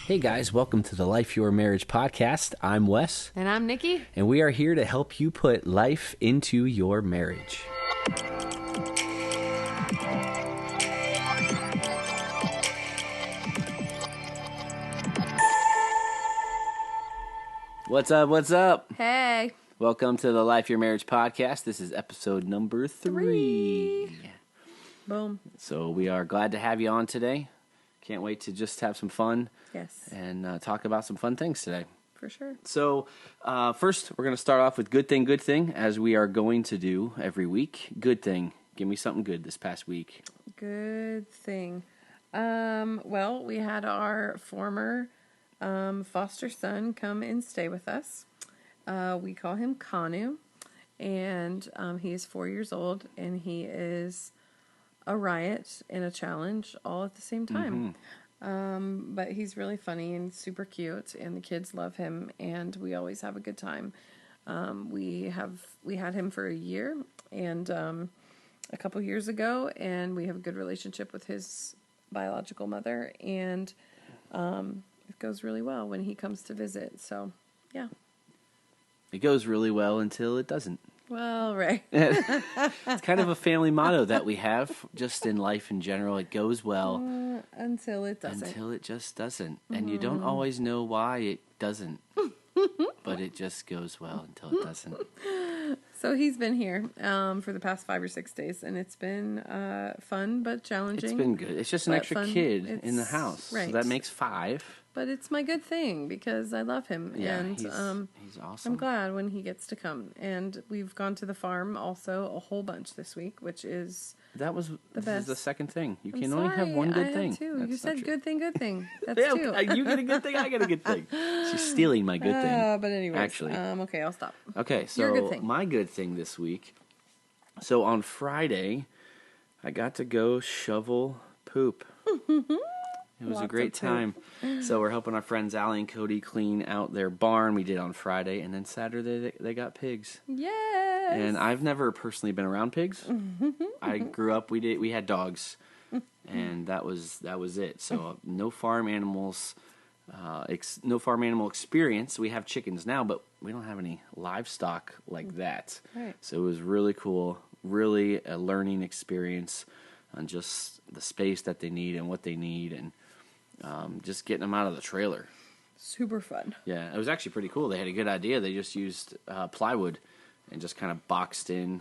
Hey guys, welcome to the Life Your Marriage podcast. I'm Wes. And I'm Nikki. And we are here to help you put life into your marriage. What's up? What's up? Hey. Welcome to the Life Your Marriage podcast. This is episode number 3. Boom. So we are glad to have you on today. Can't wait to just have some fun. Yes. And talk about some fun things today. For sure. So, first, we're going to start off with good thing, as we are going to do every week. Good thing. Give me something good this past week. Good thing. Well, we had our former foster son come and stay with us. We call him Kanu, and he is 4 years old, and he is a riot and a challenge all at the same time. But he's really funny and super cute, and the kids love him, and we always have a good time. We had him for a year and a couple years ago, and we have a good relationship with his biological mother, and it goes really well when he comes to visit. So, yeah. It goes really well until it doesn't. Well, right. It's kind of a family motto that we have just in life in general. It goes well until it doesn't. Until it just doesn't. And you don't always know why it doesn't. But it just goes well until it doesn't. So he's been here for the past 5 or 6 days, and it's been fun but challenging. It's been good. It's just an extra kid in the house. Right. So that makes 5. But it's my good thing because I love him. Yeah, and he's awesome. I'm glad when he gets to come. And we've gone to the farm also a whole bunch this week, which is the best. This is the second thing. You can only have one good thing. Have two. You said good thing. That's yeah, 2. You get a good thing, I get a good thing. She's stealing my good thing. But anyways. Actually. Okay, I'll stop. Okay, so Your good thing. My good thing this week. So on Friday, I got to go shovel poop. It was a great time. So we're helping our friends Allie and Cody clean out their barn. We did on Friday, and then Saturday they got pigs. Yes. And I've never personally been around pigs. I grew up. We had dogs, and that was it. So no farm animals, no farm animal experience. We have chickens now, but we don't have any livestock like that. Right. So it was really cool. Really a learning experience on just the space that they need and what they need, and just getting them out of the trailer. Super fun. Yeah, it was actually pretty cool. They had a good idea. They just used plywood and just kind of boxed in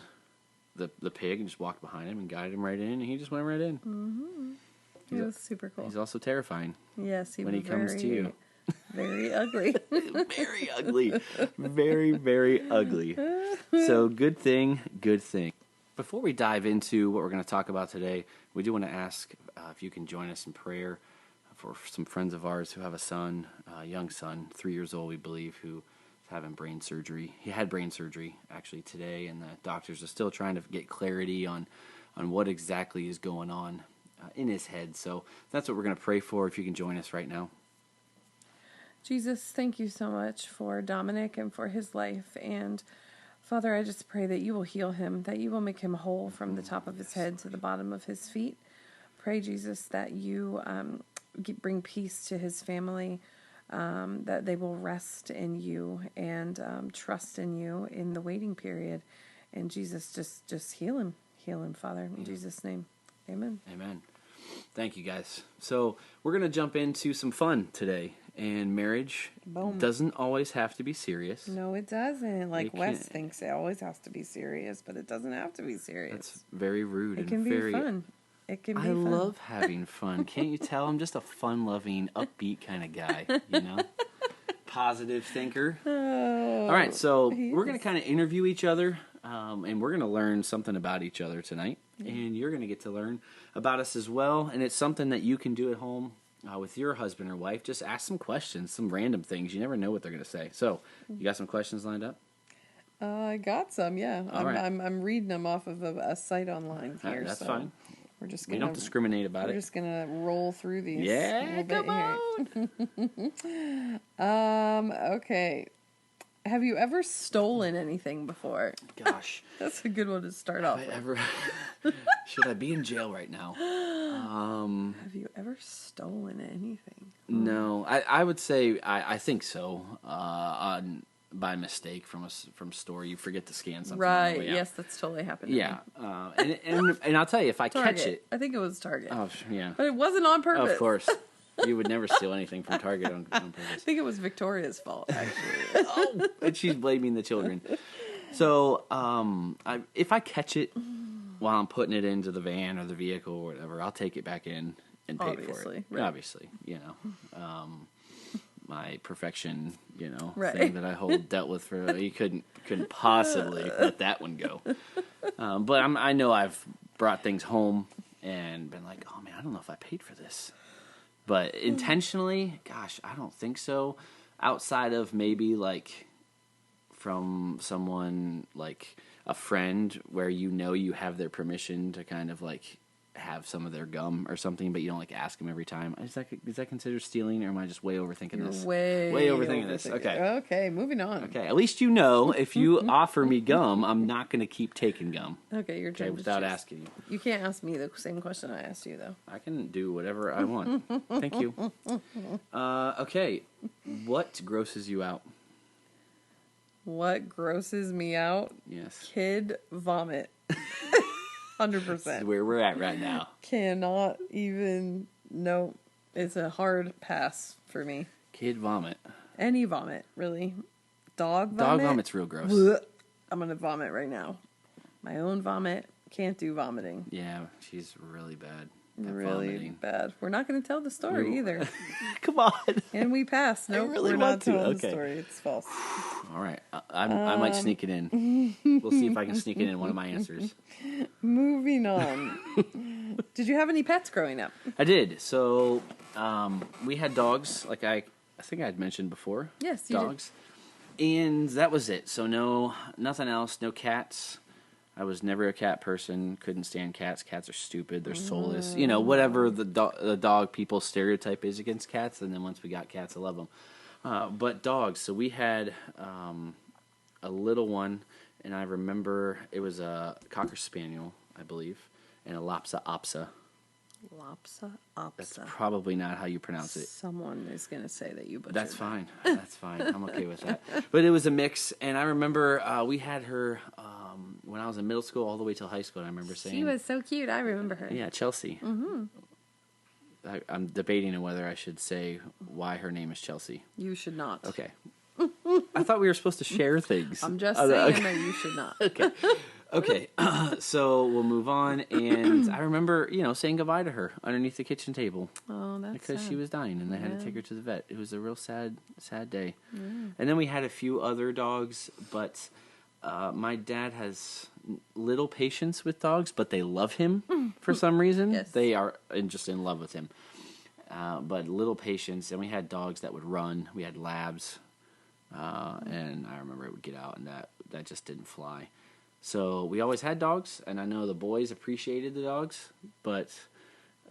the pig and just walked behind him and guided him right in, and he just went right in. Mm-hmm. It was super cool. He's also terrifying. Yes, when he comes to you. Very ugly. Very ugly. Very, very ugly. So good thing, good thing. Before we dive into what we're going to talk about today, we do want to ask if you can join us in prayer for some friends of ours who have a son, a young son, 3 years old, we believe, who is having brain surgery. He had brain surgery, actually, today, and the doctors are still trying to get clarity on what exactly is going on in his head. So that's what we're going to pray for, if you can join us right now. Jesus, thank you so much for Dominic and for his life. And Father, I just pray that you will heal him, that you will make him whole from the top of his head to the bottom of his feet. Pray, Jesus, that you bring peace to his family, that they will rest in you and trust in you in the waiting period. And Jesus, just heal him, Father, in Jesus' name. Amen. Amen. Thank you, guys. So we're going to jump into some fun today. And marriage doesn't always have to be serious. No, it doesn't. Like Wes thinks it always has to be serious, but it doesn't have to be serious. That's very rude. It can be fun. It can be fun. I love having fun. Can't you tell? I'm just a fun-loving, upbeat kind of guy, Positive thinker. Oh, all right, so we're going to kind of interview each other, and we're going to learn something about each other tonight. And you're going to get to learn about us as well. And it's something that you can do at home. With your husband or wife, just ask some questions, some random things. You never know what they're going to say. So, you got some questions lined up? I got some, yeah. I'm reading them off of a site online here. Right, that's fine. We're just we don't discriminate about it. We're just gonna roll through these. Yeah, come on. Okay. Have you ever stolen anything before? Gosh. That's a good one to start off with. Should I be in jail right now? Have you ever stolen anything? No, I would say I think so. By mistake from from store, you forget to scan something. Right. On the way out. Yes, that's totally happened. To Yeah, me. and I'll tell you, if I Target. catch it, I think it was Target. oh yeah, But it wasn't on purpose. of course, you would never steal anything from Target on I purpose. think it was Victoria's fault, actually. Oh, and she's blaming the children. So, if I catch it while I'm putting it into the van or the vehicle or whatever, I'll take it back in and pay for Obviously, it. right. Obviously, my perfection, Right. thing that I dealt with for you couldn't possibly let that one go. But I know I've brought things home and been like, oh man, I don't know if I paid for this. But intentionally, gosh, I don't think so. Outside of maybe like from someone like a friend where you have their permission to kind of like have some of their gum or something, but you don't like ask them every time. Is that considered stealing, or am I just way overthinking You're this? way overthinking this. Okay. Okay, moving on. Okay. At least if you offer me gum, I'm not going to keep taking gum. Okay, your turn. Okay, without asking you. You can't ask me the same question I asked you, though. I can do whatever I want. Thank you. Okay. What grosses you out? What grosses me out? Yes. Kid vomit. 100%. This is where we're at right now. Cannot even. No, it's a hard pass for me. Kid vomit. Any vomit, really. Dog vomit. Dog vomit's real gross. Blech. I'm gonna vomit right now. My own vomit. Can't do vomiting. Yeah, she's really bad at Really vomiting. bad. We're not gonna tell the story either. Come on. And we passed. Nope, really we're want not to. telling Okay. the story. It's false. All right. I might sneak it in. We'll see if I can sneak it in one of my answers. Moving on. Did you have any pets growing up? I did. So we had dogs, like I think I had mentioned before. Yes, you did. dogs. And that was it. So nothing else. No cats. I was never a cat person. Couldn't stand cats. Cats are stupid. They're soulless. Whatever the dog people's stereotype is against cats. And then once we got cats, I love them. But dogs. So we had a little one, and I remember it was a Cocker Spaniel, I believe, and a Lhasa Apso. Lhasa That's Apso. probably not how you pronounce it. Someone is going to say that you butchered. That's fine. That's fine. I'm okay with that. But it was a mix, and I remember we had her when I was in middle school all the way till high school. And I remember saying, She was so cute. I remember her. "Yeah, Chelsea." Mm-hmm. I'm debating on whether I should say why her name is Chelsea. You should not. Okay. I thought we were supposed to share things. I'm just Oh, saying okay. that you should not. Okay, so we'll move on, and I remember, saying goodbye to her underneath the kitchen table Oh, that's because sad. she was dying, and they had to take her to the vet. It was a real sad day. And then we had a few other dogs, but my dad has little patience with dogs, but they love him for some reason. Yes. They are just in love with him, but little patience. And we had dogs that would run. We had labs, and I remember it would get out, and that just didn't fly. So we always had dogs, and I know the boys appreciated the dogs, but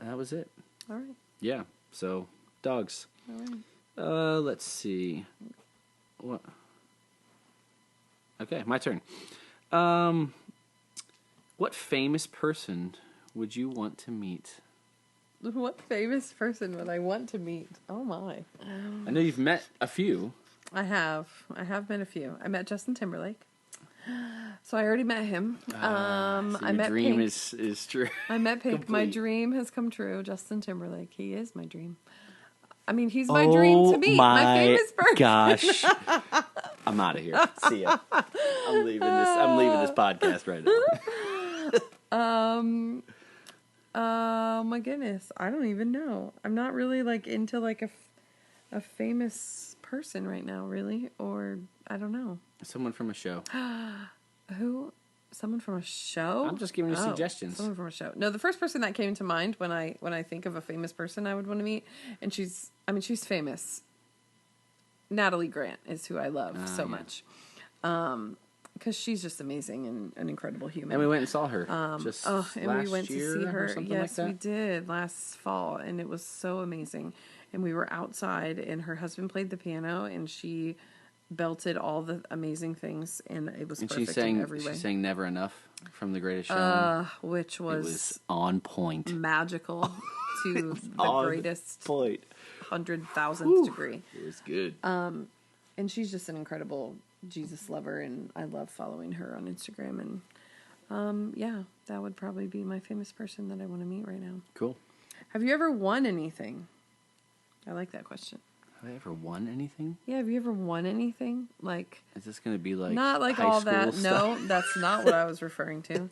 that was it. All right. Yeah, so dogs. All right. Let's see. What? Okay, my turn. What famous person would you want to meet? What famous person would I want to meet? Oh, my. I know you've met a few. I have met a few. I met Justin Timberlake. So I already met him. So I your met dream Pink. is true. I met Pink. My Complete. dream has come true. Justin Timberlake. He is my dream. I mean, he's my dream to meet. My famous person. Gosh. I'm out of here. See ya. I'm leaving this podcast right now. Oh my goodness. I don't even know. I'm not really into a famous person right now, really, or I don't know. Someone from a show. Who? Someone from a show? I'm just giving you Oh, suggestions. Someone from a show. No, the first person that came to mind when I think of a famous person I would want to meet, and she's famous. Natalie Grant is who I love so much. Because she's just amazing and an incredible human. And we went and saw her and last we went to year see or her. something Yes, like we that. did last fall, and it was so amazing. And we were outside, and her husband played the piano, and she belted all the amazing things, and it was And perfect in every way. she sang "Never Enough" from The Greatest Showman. Which It was was on point. magical to the On greatest point. 100,000th degree. It was good. And she's just an incredible Jesus lover, and I love following her on Instagram. And yeah, that would probably be my famous person that I want to meet right now. Cool. Have you ever won anything? I like that question. Have I ever won anything? Yeah, have you ever won anything? Like, Is this going to be like not like high all school that. stuff? No, that's not what I was referring to.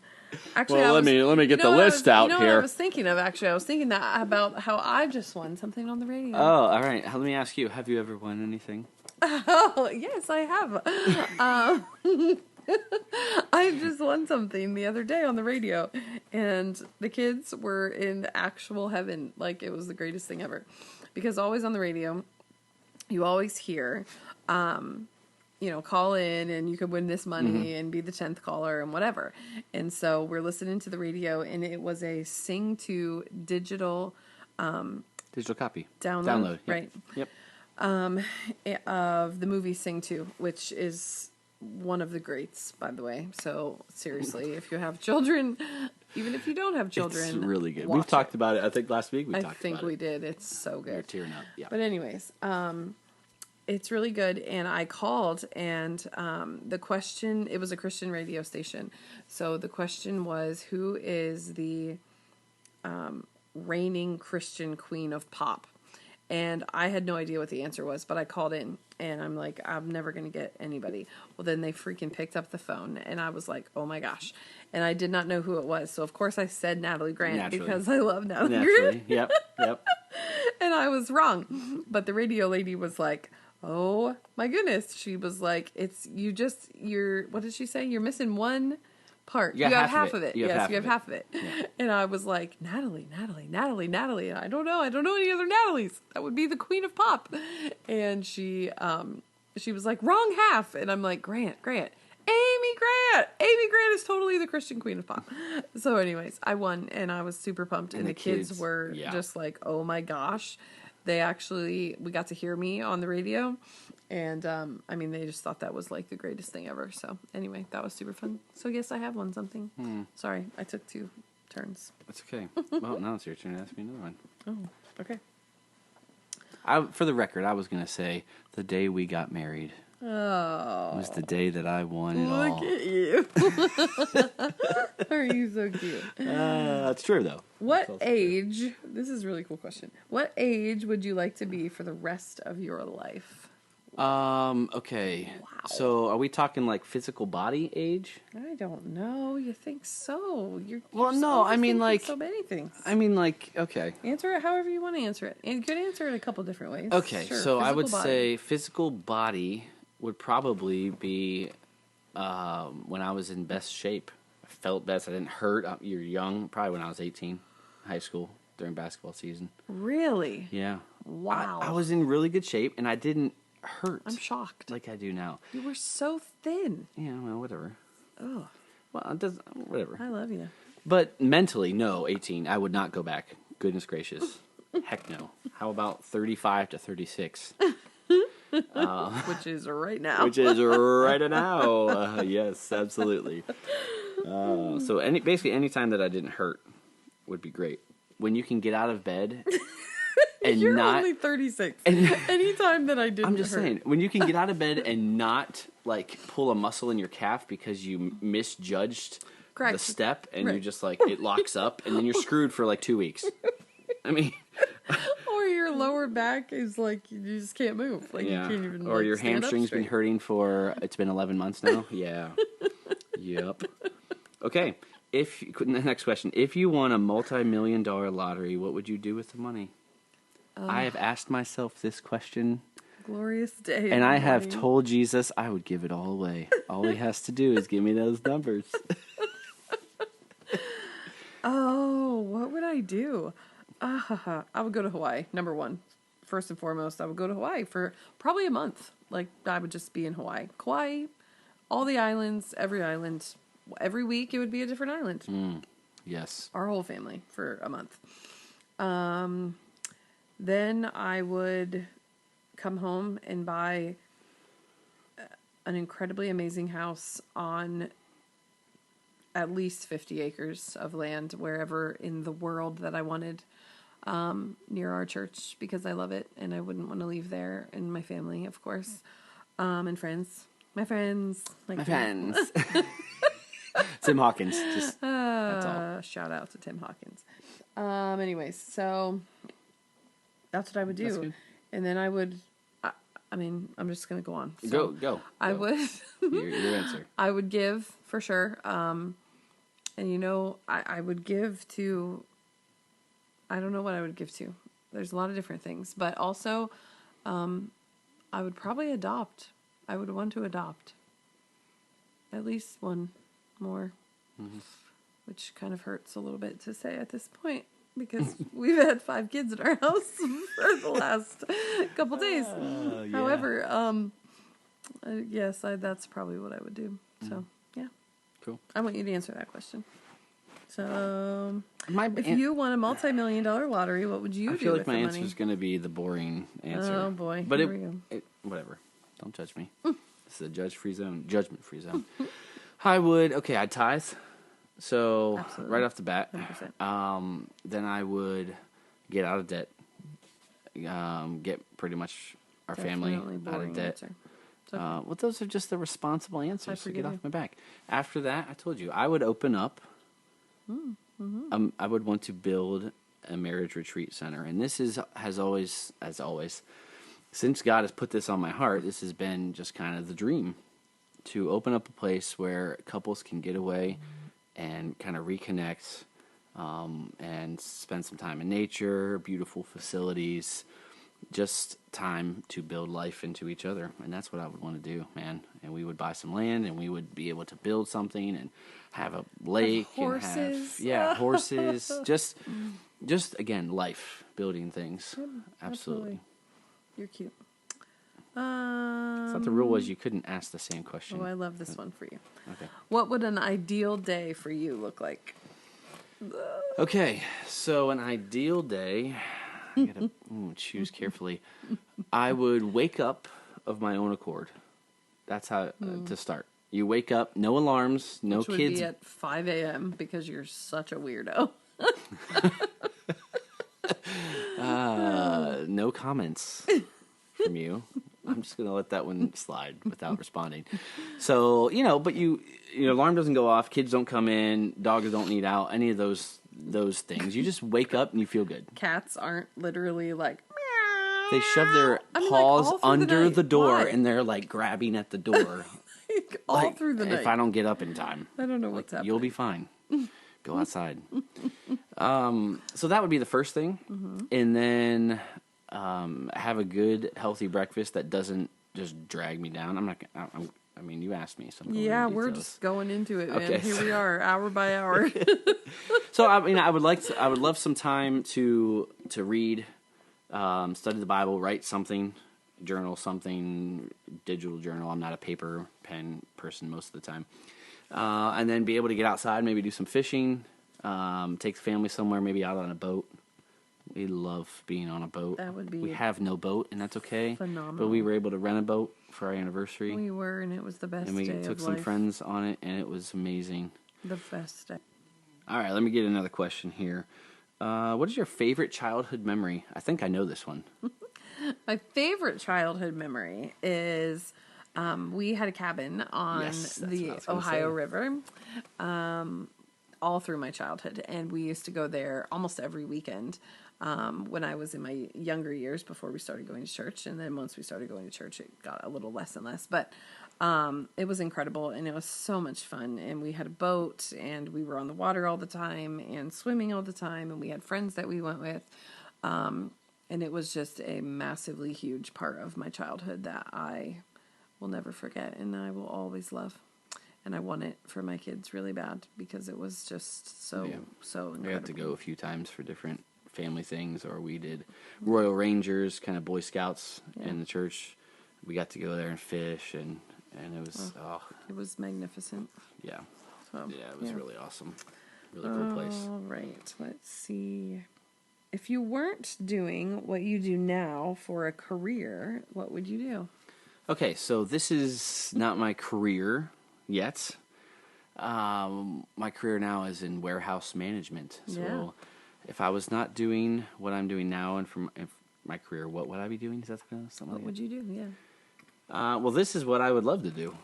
Actually, Well, let me get the list out you know What here. I was thinking of, actually, I was thinking that about how I just won something on the radio. Oh, all right. Let me ask you: have you ever won anything? Oh, yes, I have. I just won something the other day on the radio, and the kids were in actual heaven. Like, it was the greatest thing ever. Because always on the radio, you always hear, call in and you could win this money and be the 10th caller and whatever. And so we're listening to the radio, and it was a Sing 2 digital Digital copy. download. Yep. Right. Yep. Of the movie Sing 2, which is one of the greats, by the way. So seriously, if you have children, even if you don't have children, It's really good. watch We've talked about it. I think last week I think we did. It's so You're good. tearing up. Yeah. But anyways, it's really good. And I called, and the question, it was a Christian radio station. So the question was, who is the reigning Christian queen of pop? And I had no idea what the answer was, but I called in, and I'm like, I'm never going to get anybody. Well, then they freaking picked up the phone, and I was like, oh my gosh. And I did not know who it was. So, of course, I said Natalie Grant. Naturally. Because I love Natalie Naturally. Grant. Yep. Yep. And I was wrong. But the radio lady was like, oh my goodness. She was like, what did she say? You're missing one part. You have half of it. Yes, you have half of it. Yeah. And I was like, Natalie. And I don't know any other Natalies. That would be the queen of pop. And she was like, wrong half. And I'm like, Grant. Amy Grant is totally the Christian queen of pop. So anyways, I won, and I was super pumped. And the kids were just like, oh my gosh. We got to hear me on the radio. And, they just thought that was like the greatest thing ever. So anyway, that was super fun. So yes, I have won something. Sorry, I took 2 turns. That's okay. Well, now it's your turn to ask me another one. Oh, okay. For the record, I was going to say the day we got married. Oh. It was the day that I won it all. Look at you. Are you so cute? That's true, though. What age, this is a really cool question. What age would you like to be for the rest of your life? Okay. Wow. So are we talking like physical body age? I don't know. You think so? Well, no, I mean, like, so many things. Okay. Answer it however you want to answer it. And you could answer it a couple different ways. Okay, Sure, so I would physical body. say physical body would probably be when I was in best shape. I felt best. I didn't hurt. You're young. Probably when I was 18, high school, during basketball season. Really? Yeah. Wow. I was in really good shape, and I didn't hurt. I'm shocked. Like I do now. You were so thin. Yeah, well, whatever. Oh, Well, it doesn't, whatever. I love you. But mentally, no, 18. I would not go back. Goodness gracious. Heck no. How about 35 to 36? Which is right now. Which is right now. Yes, absolutely. So basically any time that I didn't hurt would be great. When you can get out of bed and You're not only 36. Anytime that I didn't I'm just hurt. saying, when you can get out of bed and not like pull a muscle in your calf because you misjudged Correct. the step and Right. you just like it locks up and then you're screwed for like 2 weeks. I mean, Or your lower back is like, you just can't move. Like, yeah. you can't even Or like, your stand up hamstring's been straight. hurting it's been 11 months now. Yeah. Yep. Okay. The next question. If you won a multi-million-dollar lottery, what would you do with the money? I have asked myself this question, Glorious day. and I have morning. told Jesus I would give it all away. All he has to do is give me those numbers. Oh, what would I do? I would go to Hawaii, number one. First and foremost, I would go to Hawaii for probably a month. Like, I would just be in Hawaii. Kauai, all the islands, every island. Every week, it would be a different island. Yes. Our whole family for a month. Then I would come home and buy an incredibly amazing house on at least 50 acres of land wherever in the world that I wanted. near our church because I love it and I wouldn't want to leave there, and my family, of course, and friends. My friends. Like My friends. Tim Hawkins. Just that's all. Shout out to Tim Hawkins. Anyways, so that's what I would do. That's good. And then I would, I mean, I'm just going to go on. So go. I would, Your answer. I would give for sure. And I would give to, I don't know what I would give to. There's a lot of different things, but also, I would probably adopt. I would want to adopt at least one more, which kind of hurts a little bit to say at this point because we've had 5 kids in our house for the last couple days. Yeah. However, yes, that's probably what I would do. So, yeah. Cool. I want you to answer that question. So, if You you won a multi-million-dollar lottery, what would you do I feel like with my the answer money? is going to be the boring answer. Oh, boy. But Here we go. whatever. Don't judge me. This is a judgment-free zone. I'd tithe. So Absolutely. right off the bat, 100%. then I would get out of debt. Get pretty much our family Definitely out of boring debt. answer. So, Well, those are just the responsible answers to get forgive off you. my back. After that, I told you I would open up. I would want to build a marriage retreat center, and this has always, since God has put this on my heart, this has been just kind of the dream to open up a place where couples can get away and kind of reconnect, and spend some time in nature, beautiful facilities. Just time to build life into each other, and that's what I would want to do, man. And we would buy some land, and we would be able to build something and have a lake horses. and have horses. just again, life building things. Absolutely. You're cute. I thought the rule was you couldn't ask the same question. Oh, I love this one for you. Okay. What would an ideal day for you look like? Okay, so an ideal day, I gotta choose carefully. I would wake up of my own accord. That's how to start. You wake up, no alarms, no Which would kids. be at 5 a.m. because you're such a weirdo. No comments from you. I'm just gonna let that one slide without responding. So but your alarm doesn't go off, kids don't come in, dogs don't need out, any of those things. You just wake up and you feel good. Cats aren't literally like, meow. They shove their I mean, like, paws all through under night. the door Why? and they're like grabbing at the door. all Like, through the night. If I don't get up in time, I don't know what's happening. you'll be fine. Go outside. So that would be the first thing, and then have a good, healthy breakfast that doesn't just drag me down. I'm not. I mean, you asked me something. Yeah, we're just going into it, man. Okay. Here we are, hour by hour. So I mean, I would love some time to read, study the Bible, write something, journal something, digital journal. I'm not a paper pen person most of the time. And then be able to get outside, maybe do some fishing, take the family somewhere, maybe out on a boat. We love being on a boat. That would be We have no boat, and that's okay. phenomenal. But we were able to rent a boat for our anniversary, We were, and it was the best and we day took of some life. friends on it, and it was amazing. The best day. All right, let me get another question here. What is your favorite childhood memory? I think I know this one. My favorite childhood memory is we had a cabin on Yes, that's the what I was gonna Ohio say. River all through my childhood. And we used to go there almost every weekend when I was in my younger years before we started going to church. And then once we started going to church, it got a little less and less. But it was incredible, and it was so much fun. And we had a boat, and we were on the water all the time and swimming all the time. And we had friends that we went with. And it was just a massively huge part of my childhood that I will never forget and I will always love. And I want it for my kids really bad because it was just so incredible. We had to go a few times for different family things, or we did Royal Rangers, kind of Boy Scouts in the church. We got to go there and fish, and it was It was magnificent. yeah, So, it was really awesome, really cool place. All right, let's see. If you weren't doing what you do now for a career, what would you do? Okay, so this is not my career yet. My career now is in warehouse management. So if I was not doing what I'm doing now and from my career, what would I be doing? Is that something What like would you do? Yeah. Well, this is what I would love to do.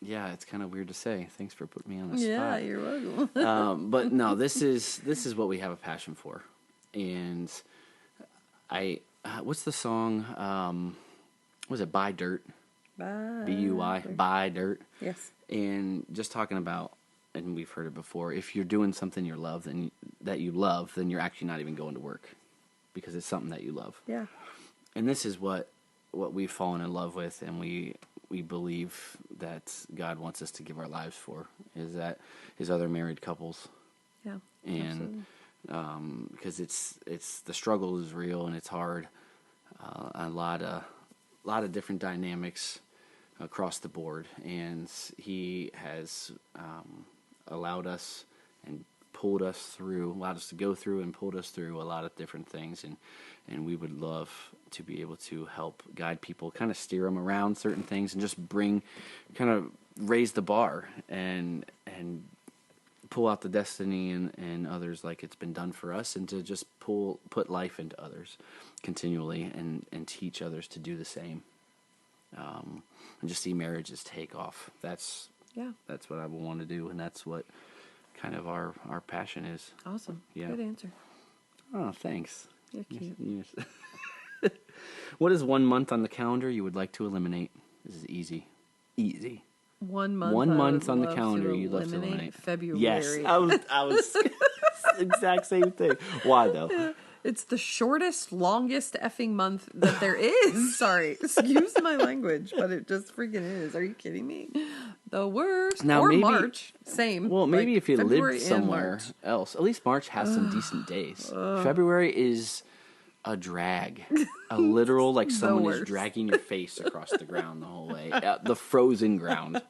Yeah, it's kind of weird to say. Thanks for putting me on the Yeah, spot. you're welcome. But no, this is what we have a passion for, and what's the song? Was it Buy Dirt? Bye. BUI, Buy Dirt. Yes. And just talking about, and we've heard it before. If you're doing something you love, then you're actually not even going to work, because it's something that you love. Yeah. And this is what we've fallen in love with, and we believe that God wants us to give our lives for, is that his other married couples. Yeah. And because it's the struggle is real and it's hard, a lot of different dynamics across the board, and he has allowed us and allowed us to go through and pulled us through a lot of different things, and we would love to be able to help guide people, kind of steer them around certain things, and just raise the bar and pull out the destiny and others like it's been done for us, and to just put life into others continually and teach others to do the same, and just see marriages take off. That's what I want to do, and that's what kind of our passion is. Awesome. Yeah. Good answer. Oh, thanks. You're cute. Yes. What is 1 month on the calendar you would like to eliminate? This is easy. 1 month. 1 month on the love calendar to you'd love to eliminate. February. Yes, I was exact same thing. Why though? It's the shortest, longest effing month that there is. Sorry, excuse my language, but it just freaking is. Are you kidding me? The worst. Now, or maybe, March, same. Well, maybe like if you February lived and somewhere March. else. At least March has some decent days. February is a drag, a literal like someone is worst. dragging your face across the ground the whole way, the frozen ground.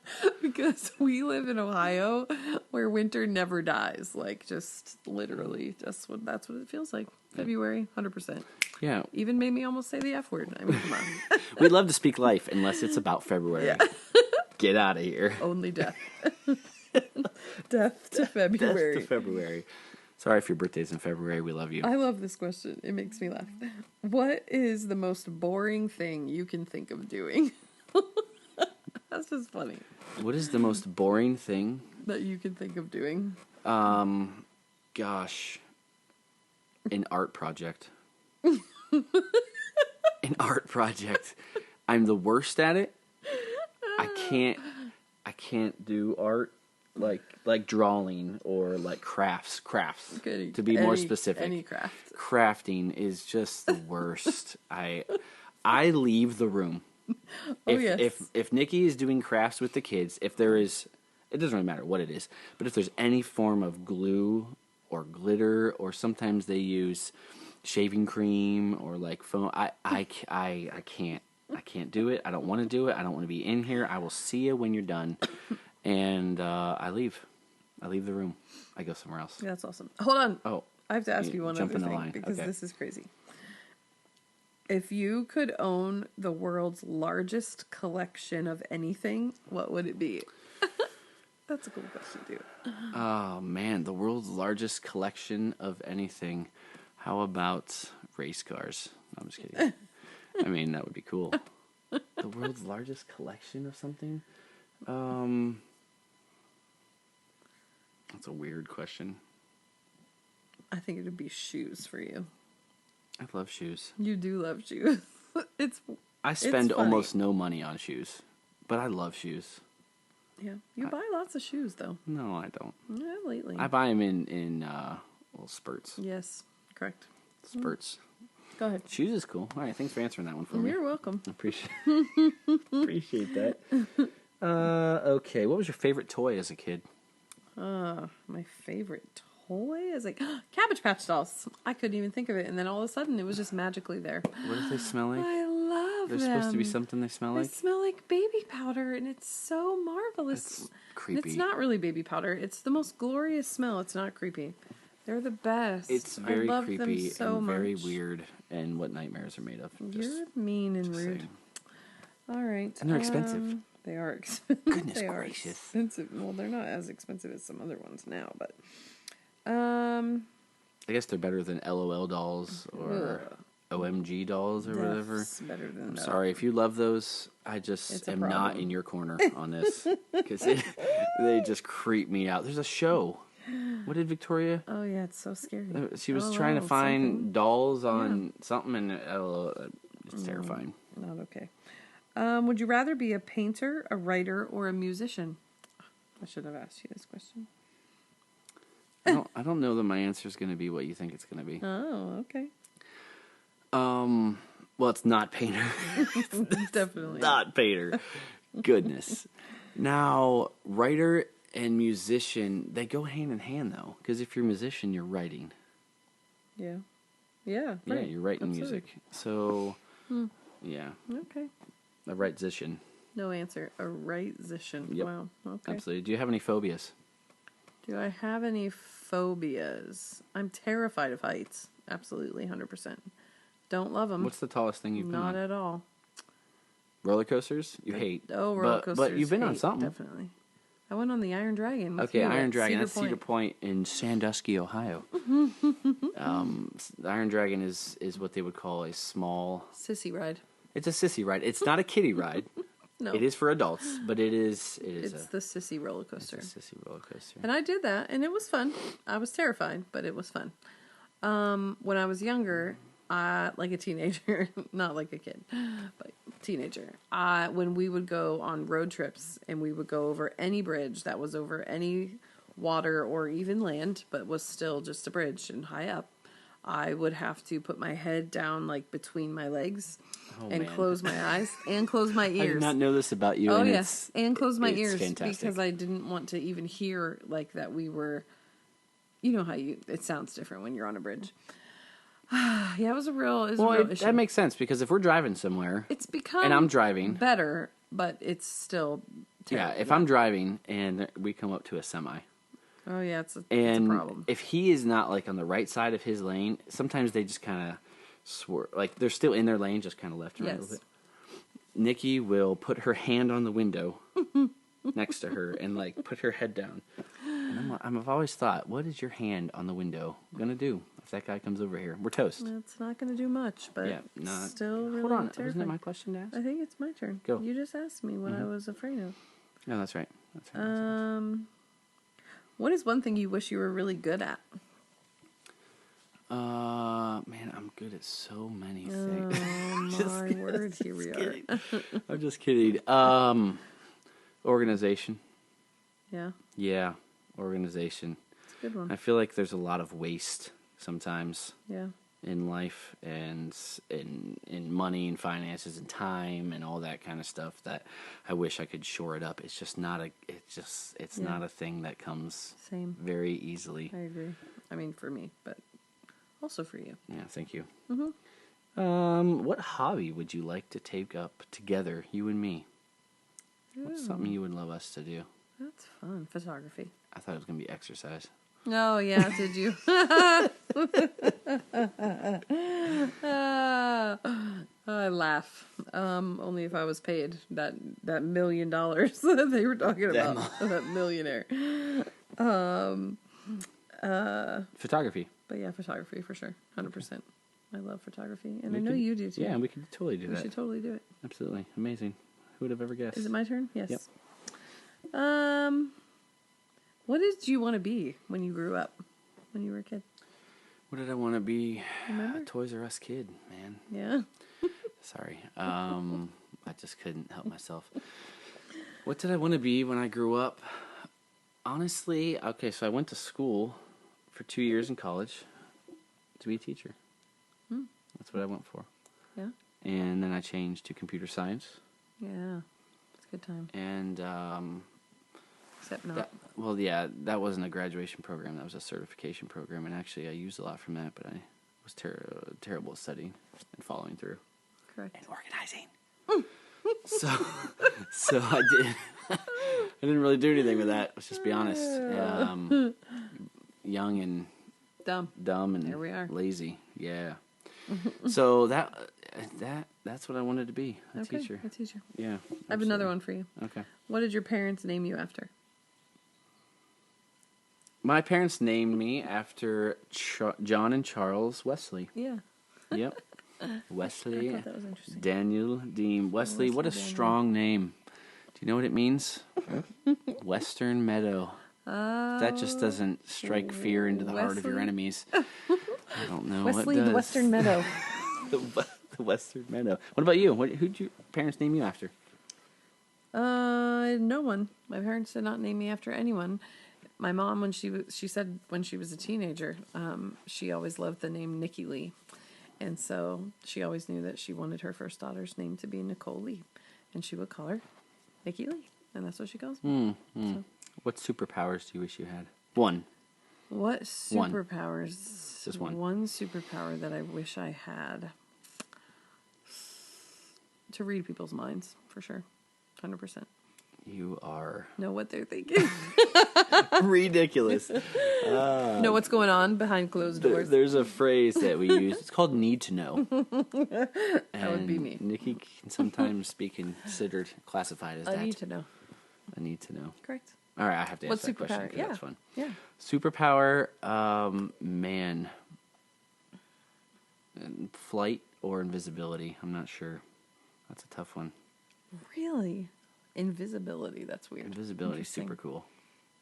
Because we live in Ohio, where winter never dies. Like, just literally, that's what it feels like. February, 100%. Yeah, Even made me almost say the F word. I mean, come on. we love to speak life unless it's about February. Yeah. Get out of here. Only death. Death to February. Death to February. Sorry if your birthday's in February. We love you. I love this question. It makes me laugh. What is the most boring thing you can think of doing? That's just funny. What is the most boring thing? That you can think of doing? Gosh. An art project. An art project. I'm the worst at it. I can't do art like drawing or like crafts. Good. To be more specific. Any craft. Crafting is just the worst. I leave the room. If Nikki is doing crafts with the kids, if there is, it doesn't really matter what it is, but if there's any form of glue or glitter, or sometimes they use shaving cream or like foam, I can't do it. I don't want to do it. I don't want to be in here. I will see you when you're done, and I leave. I leave the room. I go somewhere else. That's awesome. Hold on. Oh, I have to ask you one jump other in the thing line. because Okay. this is crazy. If you could own the world's largest collection of anything, what would it be? That's a cool question, too. Oh man, the world's largest collection of anything. How about race cars? No, I'm just kidding. I mean, that would be cool. The world's largest collection of something? That's a weird question. I think it would be shoes for you. I love shoes. You do love shoes. I spend funny. almost no money on shoes, but I love shoes. Yeah, you buy lots of shoes though. No, I don't. Yeah, lately. I buy them in little spurts. Yes, correct. Spurts. Go ahead. Shoes is cool. All right, thanks for answering that one for me. You're welcome. Appreciate that. Okay, what was your favorite toy as a kid? My favorite toy is like Cabbage Patch Dolls. I couldn't even think of it, and then all of a sudden it was just magically there. What do they smell like? I love They're them. supposed to be something they smell They like? smell like baby powder, and it's so marvelous. That's creepy. It's not really baby powder. It's the most glorious smell. It's not creepy. They're the best. It's very I love creepy them so and very much. weird, and what nightmares are made of. You're mean and just rude. saying. All right. And they're expensive. They are expensive. Goodness they are gracious. expensive. Well, they're not as expensive as some other ones now, but I guess they're better than LOL dolls or OMG dolls or whatever. That's better than I'm that. sorry if you love those. I just It's a am not problem. in your corner on this because they just creep me out. There's a show. What did Victoria? Oh yeah, it's so scary. She was LOL, trying to find something. dolls on something, and it's terrifying. Not okay. Would you rather be a painter, a writer, or a musician? I should have asked you this question. I don't know that my answer is going to be what you think it's going to be. Oh, okay. Well, it's not painter. Definitely. Not painter. Goodness. Now, writer and musician, they go hand in hand, though. Because if you're a musician, you're writing. Yeah. Yeah. Yeah, Right. you're writing Absolutely. music. So, yeah, Okay. a write-zician. No answer. A right-zician. Yep. Wow. Okay. Absolutely. Do you have any phobias? Do I have any phobias? I'm terrified of heights. Absolutely, 100%. Don't love them. What's the tallest thing you've been Not on? at all. Roller coasters? You hate. Oh, roller coasters. But you've been on hate, something. Definitely. I went on the Iron Dragon. with Okay, you Iron at Dragon. Cedar That's Cedar Point in Sandusky, Ohio. The Iron Dragon is what they would call a small. Sissy ride. It's a sissy ride. It's not a kiddie ride. No. It is for adults, but it is It's the sissy roller it's coaster. a sissy roller coaster. And I did that, and it was fun. I was terrified, but it was fun. When I was younger, like a teenager, not like a kid, but teenager, when we would go on road trips and we would go over any bridge that was over any water or even land, but was still just a bridge and high up, I would have to put my head down like between my legs and man. close my eyes and close my I ears. did not know this about you. Oh and yes, and close my it's ears fantastic. because I didn't want to even hear like that we were. You know how it sounds different when you're on a bridge. Yeah, it was a real issue. that makes sense because if we're driving somewhere, It's become and I'm driving. better, but it's still terrible. yeah, if I'm driving and we come up to a semi, Oh yeah, it's a and problem. if he is not like on the right side of his lane, sometimes they just kind of swerve, like they're still in their lane, just kind of left and right a little Yes. bit. Nikki will put her hand on the window next to her and like put her head down. And I've always thought, what is your hand on the window gonna do if that guy comes over here? We're toast. It's not going to do much, but Yeah, not. still really Hold on, terrifying. wasn't it my question to ask? I think it's my turn. Go. You just asked me what I was afraid of. No, that's right. That's right. What is one thing you wish you were really good at? Man, I'm good at so many things. Oh my word! Here we are. Kidding. I'm just kidding. Organization. Yeah, Yeah, organization. it's a good one. I feel like there's a lot of waste sometimes Yeah. in life and in money and finances and time and all that kind of stuff that I wish I could shore it up. It's just not it's Yeah. not a thing that comes Same. very easily. I agree. I mean, for me, but also for you. Yeah, thank you. Mm-hmm. What hobby would you like to take up together, you and me? What's something you would love us to do? That's fun. Photography. I thought it was going to be exercise. Oh yeah, did you? I laugh. Only if I was paid that $1 million that they were talking about. That millionaire. Photography. But yeah, photography for sure. 100%. I love photography, and We I know could- you do too. Yeah, we could totally do we that. should totally do it. Absolutely. Amazing. Who would have ever guessed? Is it my turn? Yes. Yep. What did you want to be when you grew up? When you were a kid? What did I want to be? Remember? A Toys R Us kid, man. Yeah. Sorry. I just couldn't help myself. What did I want to be when I grew up? Honestly, okay, so I went to school for 2 years in college to be a teacher. That's what I went for. Yeah. And then I changed to computer science. Yeah. It's a good time. And Except not. that wasn't a graduation program. That was a certification program. And actually, I used a lot from that, but I was terrible at studying and following through. Correct. And organizing. so I did. I didn't really do anything with that. Let's just be honest. Young and Dumb. and There we are. lazy. Yeah. So that's what I wanted to be, a Okay, teacher. a teacher. Yeah. I have another one for you. Okay. What did your parents name you after? My parents named me after John and Charles Wesley. Yeah. Yep. I Wesley thought that was interesting. Daniel Dean. Wesley, what a Wesley Daniel. strong name. Do you know what it means? Western Meadow. That just doesn't strike fear into the heart of your Wesley? enemies. I don't know what Wesley, does. the Western Meadow. The Western Meadow. What about you? Who'd your parents name you after? No one. My parents did not name me after anyone. My mom, when she said when she was a teenager, she always loved the name Nikki Lee, and so she always knew that she wanted her first daughter's name to be Nicole Lee, and she would call her Nikki Lee, and that's what she calls me. So, What superpowers do you wish you had? One. what One. superpowers? Just one. One superpower that I wish I had. To read people's minds, for sure. 100%. You are Know what they're thinking. ridiculous. Know what's going on behind closed doors. There's a phrase that we use. It's called need to know. That would be me. Nikki can sometimes be considered classified as that. I need to know. I need to know. Correct. All right, I have to What answer that question superpower? 'cause Yeah. that's fun. Yeah. Superpower, man. Flight or invisibility. I'm not sure. That's a tough one. Really? Invisibility. That's weird. Invisibility is Interesting. super cool.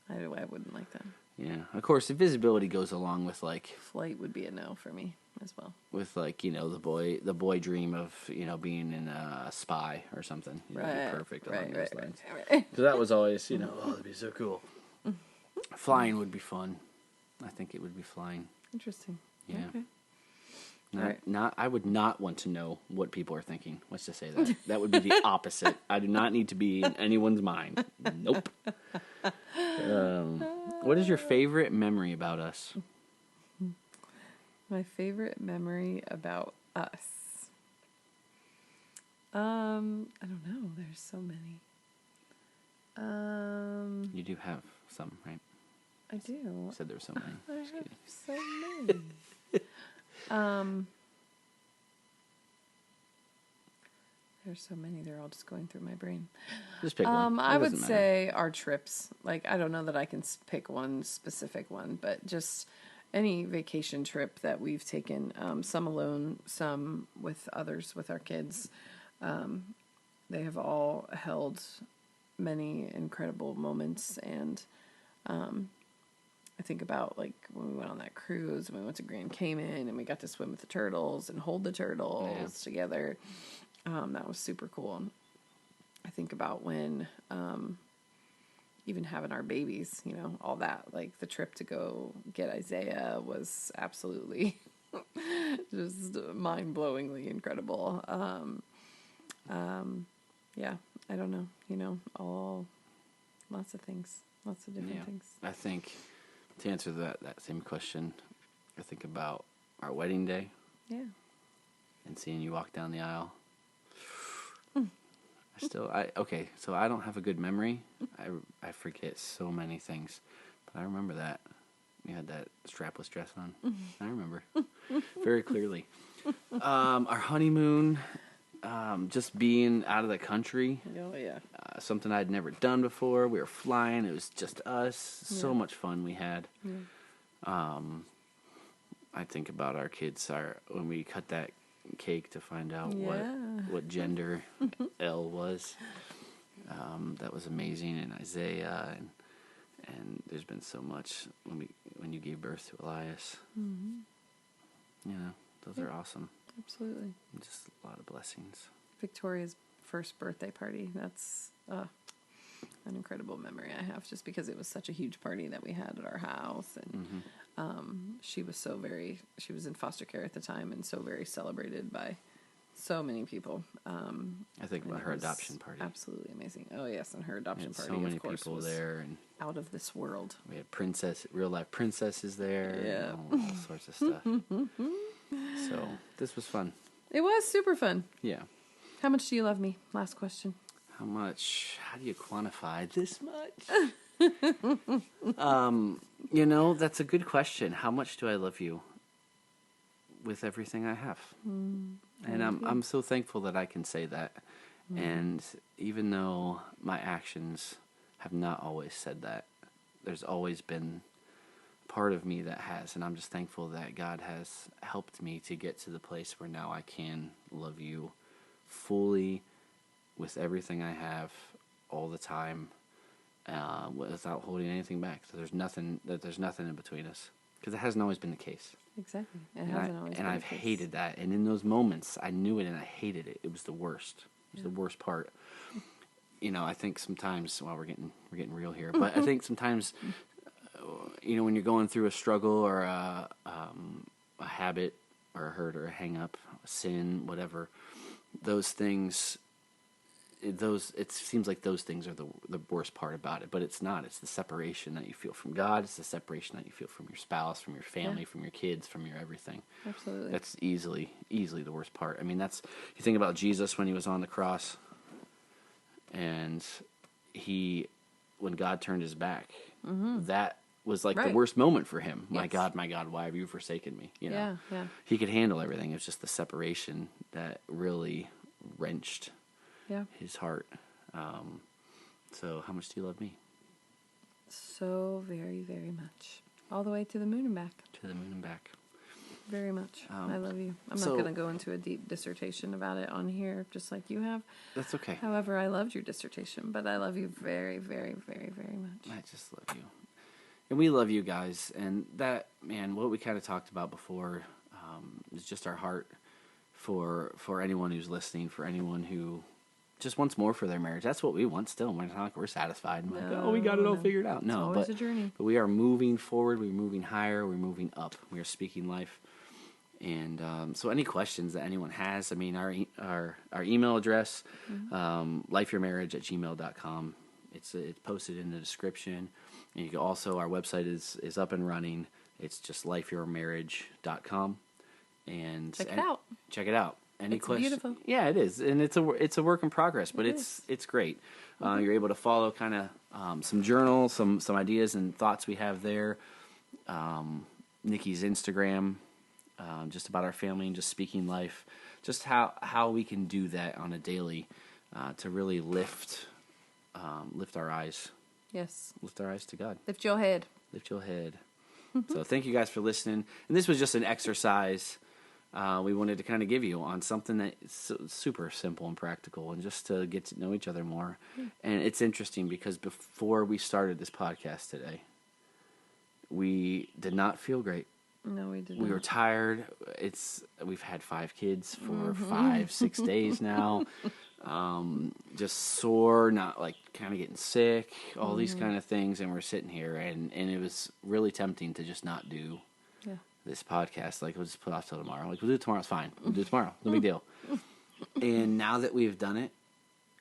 I wouldn't like that. Yeah. Of course, invisibility goes along with Flight would be a no for me as well. the boy dream of being in a spy or something. It'd be perfect along those lines. right. So that was always that'd be so cool. Flying would be fun. I think it would be flying. Interesting. Yeah. Okay. Alright. I would not want to know what people are thinking. Let's just say that. That would be the opposite. I do not need to be in anyone's mind. Nope. What is your favorite memory about us? My favorite memory about us. I don't know. There's so many. You do have some, right? I do. You said there were so many. I Just have kidding. so many. There's so many. They're all just going through my brain. Just pick one. I It would doesn't matter. say our trips. Like, I don't know that I can pick one specific one, but just any vacation trip that we've taken, some alone, some with others, with our kids. They have all held many incredible moments, and I think about like when we went on that cruise and we went to Grand Cayman and we got to swim with the turtles and hold the turtles together. That was super cool. I think about when even having our babies, all that, like the trip to go get Isaiah was absolutely just mind-blowingly incredible. Yeah, I don't know, lots of things, lots of different things. I think to answer that same question, I think about our wedding day Yeah. and seeing you walk down the aisle. So I don't have a good memory. I forget so many things, but I remember that you had that strapless dress on. I remember very clearly. Our honeymoon, just being out of the country, Oh yeah. something I'd never done before. We were flying. It was just us. So much fun we had. Yeah. I think about our kids. When we cut that cake to find out Yeah. what gender Elle was. That was amazing, and Isaiah, and there's been so much when you gave birth to Elias. Those are awesome. Absolutely. Just a lot of blessings. Victoria's first birthday party. That's an incredible memory I have, just because it was such a huge party that we had at our house, and she was she was in foster care at the time, and so very celebrated by so many people. I think and about it her was adoption party. Absolutely amazing. Oh yes, and her We adoption had party, so many of course, people was there, and out of this world. we had real life princesses there. Yeah. And all sorts of stuff. So this was fun. It was super fun. Yeah. How much do you love me? Last question. How much? How do you quantify this much? That's a good question. How much do I love you? With everything I have. And I'm so thankful that I can say that. And even though my actions have not always said that, there's always been part of me that has, and I'm just thankful that God has helped me to get to the place where now I can love you fully with everything I have all the time, without holding anything back. So there's nothing in between us, because it hasn't always been the case. Exactly. I've hated that. And in those moments, I knew it and I hated it. It was the worst. It was the worst part. I think sometimes, well, we're getting real here, but I think sometimes, when you're going through a struggle or a habit or a hurt or a hang up, a sin, whatever, those things, it seems like those things are the worst part about it, but it's not. It's the separation that you feel from God. It's the separation that you feel from your spouse, from your family, from your kids, from your everything. Absolutely. That's easily the worst part. I mean, you think about Jesus when he was on the cross, and when God turned his back, that was like the worst moment for him. Yes. My God, why have you forsaken me? Yeah. He could handle everything. It was just the separation that really wrenched his heart. So how much do you love me? So very, very much. All the way to the moon and back. To the moon and back. Very much. I love you. I'm not going to go into a deep dissertation about it on here, just like you have. That's okay. However, I loved your dissertation, but I love you very, very, very, very much. I just love you. And we love you guys. And that, man, what we kind of talked about before is just our heart for anyone who's listening, for anyone who just wants more for their marriage. That's what we want still. We're not like we're satisfied. And we got it all figured out. No, it's always a journey. But we are moving forward. We're moving higher. We're moving up. We are speaking life. And so any questions that anyone has, I mean, our email address, lifeyourmarriage@gmail.com. It's posted in the description. And you can also, our website is up and running. It's just lifeyourmarriage.com. And check it out. Any questions? Beautiful. Yeah, it is, and it's a work in progress, but it's great. You're able to follow kind of some journals, some ideas and thoughts we have there. Nikki's Instagram, just about our family and just speaking life, just how we can do that on a daily to really lift our eyes. Yes. Lift our eyes to God. Lift your head. Lift your head. So thank you guys for listening. And this was just an exercise we wanted to kind of give you on something that's super simple and practical, and just to get to know each other more. And it's interesting because before we started this podcast today, we did not feel great. No, we didn't. We were tired. We've had 5 kids for 5-6 days now. Just sore, not like kind of getting sick, all these kind of things. And we're sitting here and it was really tempting to just not do this podcast. Like, we'll just put it off till tomorrow. Like, we'll do it tomorrow. It's fine. We'll do it tomorrow. No big deal. And now that we've done it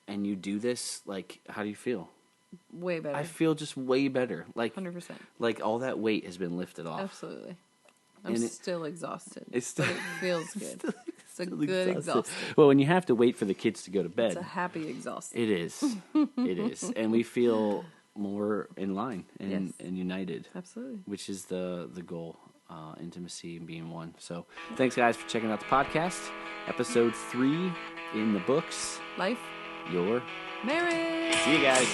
and you do this, like, how do you feel? Way better. I feel just way better. Like 100%. Like all that weight has been lifted off. Absolutely. I'm still exhausted. But it feels good. It's a good exhausted. Well, when you have to wait for the kids to go to bed. It's a happy exhausted. It is. It is. And we feel more in line and united. Absolutely. Which is the goal. Intimacy and being one. So thanks guys for checking out the podcast. Episode 3 in the books. Life. Your Marriage. See you guys.